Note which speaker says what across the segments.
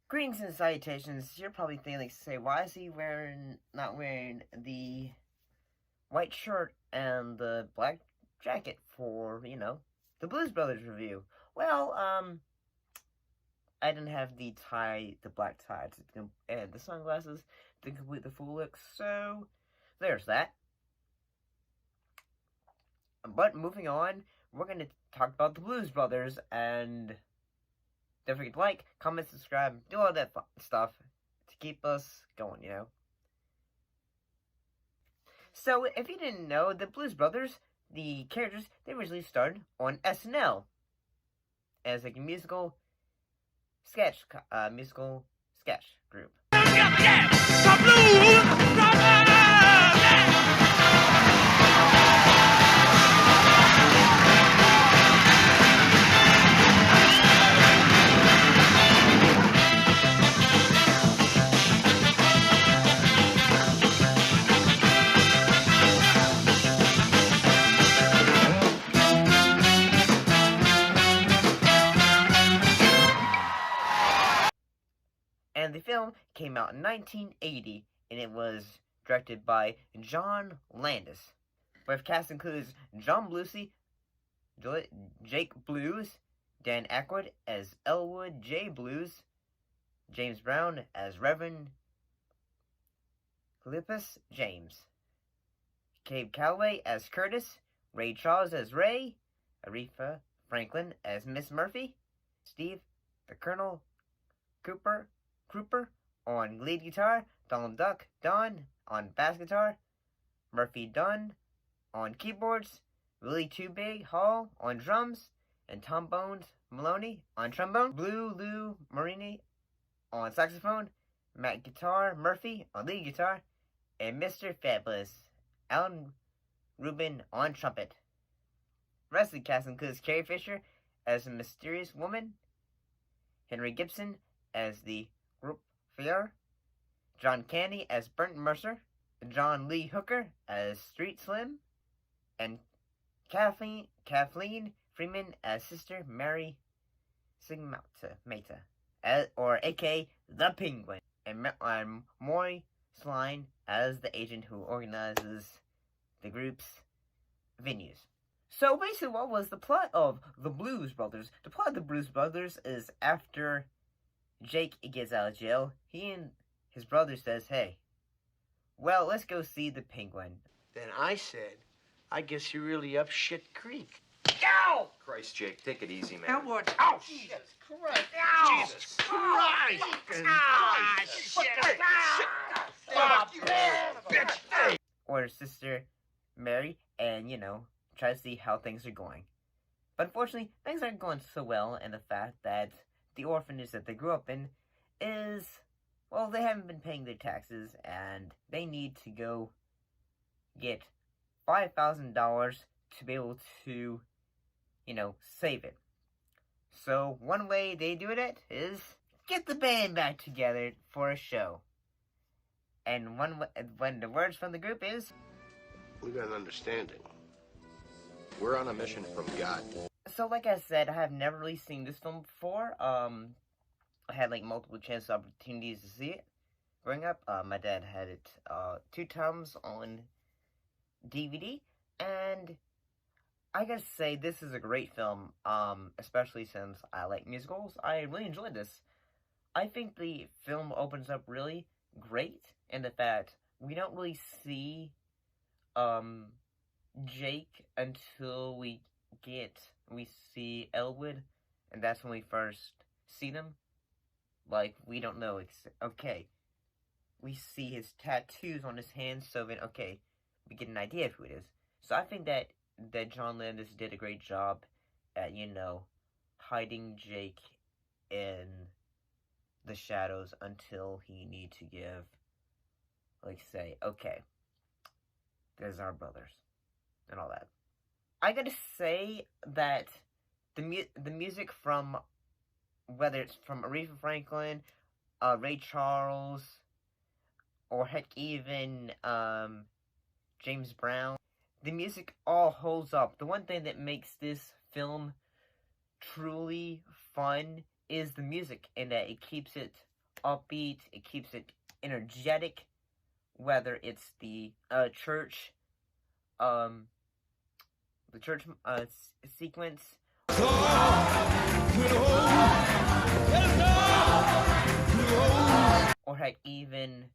Speaker 1: Greetings and salutations. You're probably thinking, like, say, why is he not wearing the white shirt and the black jacket for, the Blues Brothers review? Well, I didn't have the black tie, and the sunglasses to complete the full look, so there's that. But moving on, we're going to talk about the Blues Brothers, and don't forget to like, comment, subscribe, do all that stuff to keep us going, So, if you didn't know, the Blues Brothers, the characters, they originally started on SNL as like a musical sketch group. And the film came out in 1980, and it was directed by John Landis. With cast includes John Belushi, Jake Blues, Dan Aykroyd as Elwood J. Blues, James Brown as Reverend Cleopas James, Cabe Calloway as Curtis, Ray Charles as Ray, Aretha Franklin as Miss Murphy, Steve the Colonel Cooper on lead guitar, Donald Duck Don on bass guitar, Murphy Dunn on keyboards, Willie Too Big Hall on drums, and Tom Bones Maloney on trombone, Blue Lou Marini on saxophone, Matt Guitar Murphy on lead guitar, and Mr. Fabulous Alan Rubin on trumpet. The rest of the cast includes Carrie Fisher as a mysterious woman, Henry Gibson as the group Fair, John Candy as Burnt Mercer, John Lee Hooker as Street Slim, and Kathleen Freeman as Sister Mary Sigmata, or aka the Penguin, and Maury Sline as the agent who organizes the group's venues. So basically, what was the plot of the Blues Brothers? The plot of the Blues Brothers is after Jake gets out of jail, he and his brother says, hey, well, let's go see the Penguin.
Speaker 2: Then I said, I guess you're really up shit creek.
Speaker 3: Ow! Christ, Jake, take it easy, man.
Speaker 2: Elwood.
Speaker 3: Oh, Jesus Christ. Ow!
Speaker 2: Jesus Christ.
Speaker 3: Shit.
Speaker 1: Or his sister, Mary, and, try to see how things are going. But unfortunately, things aren't going so well, and the fact that the orphanage that they grew up in is, well, they haven't been paying their taxes, and they need to go get $5,000 to be able to, save it. So, one way they do it is get the band back together for a show. And when the words from the group is,
Speaker 2: We got an understanding.
Speaker 3: We're on a mission from God.
Speaker 1: So, like I said, I have never really seen this film before. I had, multiple opportunities to see it growing up. My dad had it 2 times on DVD, and I gotta say, this is a great film, especially since I like musicals. I really enjoyed this. I think the film opens up really great in the fact we don't really see Jake until we see Elwood, and that's when we first see them. We don't know, okay. We see his tattoos on his hands, so then, okay, we get an idea of who it is. So I think that John Landis did a great job at, hiding Jake in the shadows until he need to give, say, okay, there's our brothers, and all that. I gotta say that the music from, whether it's from Aretha Franklin, Ray Charles, or heck, even James Brown, the music all holds up. The one thing that makes this film truly fun is the music, and that it keeps it upbeat, it keeps it energetic, whether it's the church sequence, or heck, even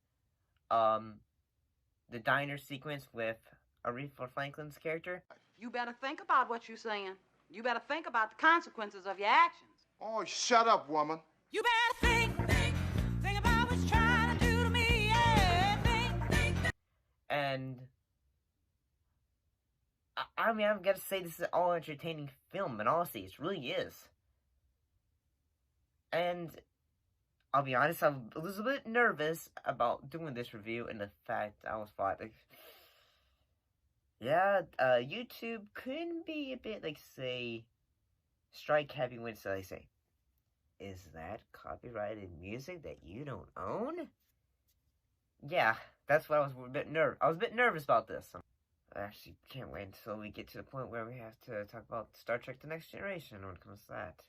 Speaker 1: the diner sequence with Aretha Franklin's character.
Speaker 4: You better think about what you're saying. You better think about the consequences of your actions.
Speaker 5: Oh, shut up, woman.
Speaker 6: You better think about what you're trying to do to me, yeah. Think.
Speaker 1: And I mean, I've got to say, this is an all-entertaining film, and honestly, it really is. And I'll be honest, I was a bit nervous about doing this review, and the fact I was like, yeah, YouTube couldn't be a bit, like, say, strike heavy when they say, is that copyrighted music that you don't own? Yeah, that's what I was a bit nervous about this. I actually can't wait until we get to the point where we have to talk about Star Trek: The Next Generation when it comes to that.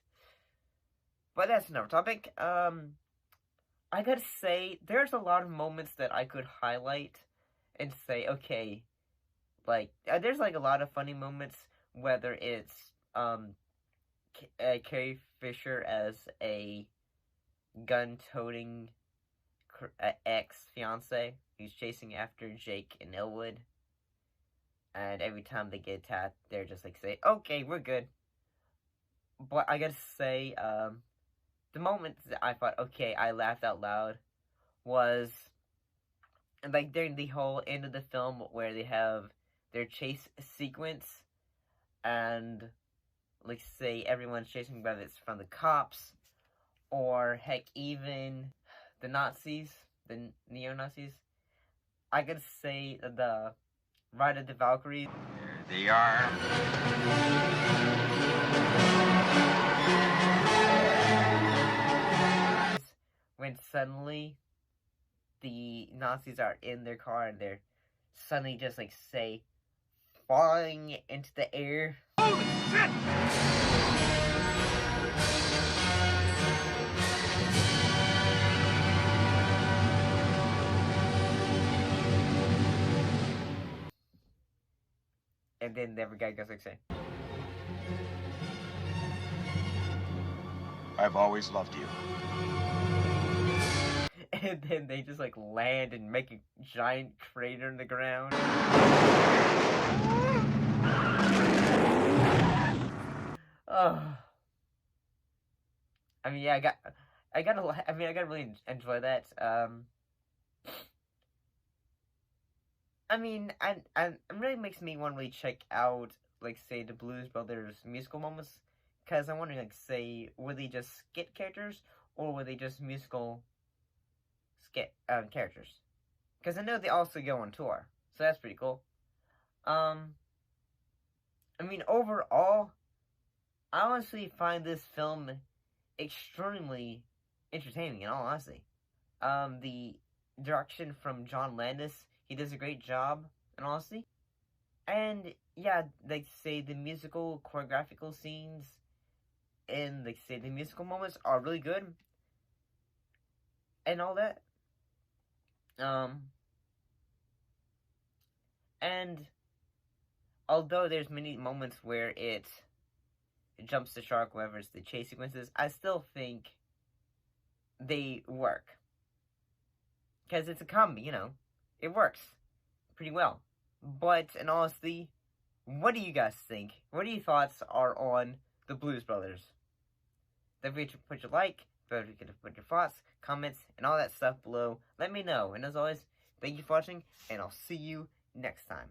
Speaker 1: But that's another topic. I gotta say, there's a lot of moments that I could highlight and say, okay, like, there's, like, a lot of funny moments, whether it's, Carrie Fisher as a gun-toting ex-fiance who's chasing after Jake and Elwood, and every time they get attacked, they're just like, say, okay, we're good. But I gotta say, the moment that I thought, okay, I laughed out loud, was, like, during the whole end of the film where they have their chase sequence, and, like, say, everyone's chasing, whether it's from the cops, or, heck, even the Nazis, the neo-Nazis. I gotta say, the Ride of the Valkyries.
Speaker 7: There they are.
Speaker 1: When suddenly the Nazis are in their car and they're suddenly just, like, say, falling into the air.
Speaker 5: Holy shit!
Speaker 1: And then every guy goes like, say,
Speaker 7: I've always loved you.
Speaker 1: and then they just, like, land and make a giant crater in the ground. Oh. I mean, yeah, I gotta really enjoy that. I mean, it really makes me want to really check out, like, say, the Blues Brothers musical moments, because I'm wondering, like, say, were they just skit characters, or were they just musical skit characters? Because I know they also go on tour, so that's pretty cool. I mean, overall, I honestly find this film extremely entertaining, in all honesty. The direction from John Landis, he does a great job, in all honesty. And, yeah, like, say, the musical, choreographical scenes, and, like, say, the musical moments are really good, and all that. And although there's many moments where it jumps the shark, whether it's the chase sequences, I still think they work. Because it's a comedy, you know. It works pretty well. But, in honesty, what do you guys think? What are your thoughts are on the Blues Brothers? Don't forget to put your like, don't forget to put your thoughts, comments, and all that stuff below. Let me know. And as always, thank you for watching, and I'll see you next time.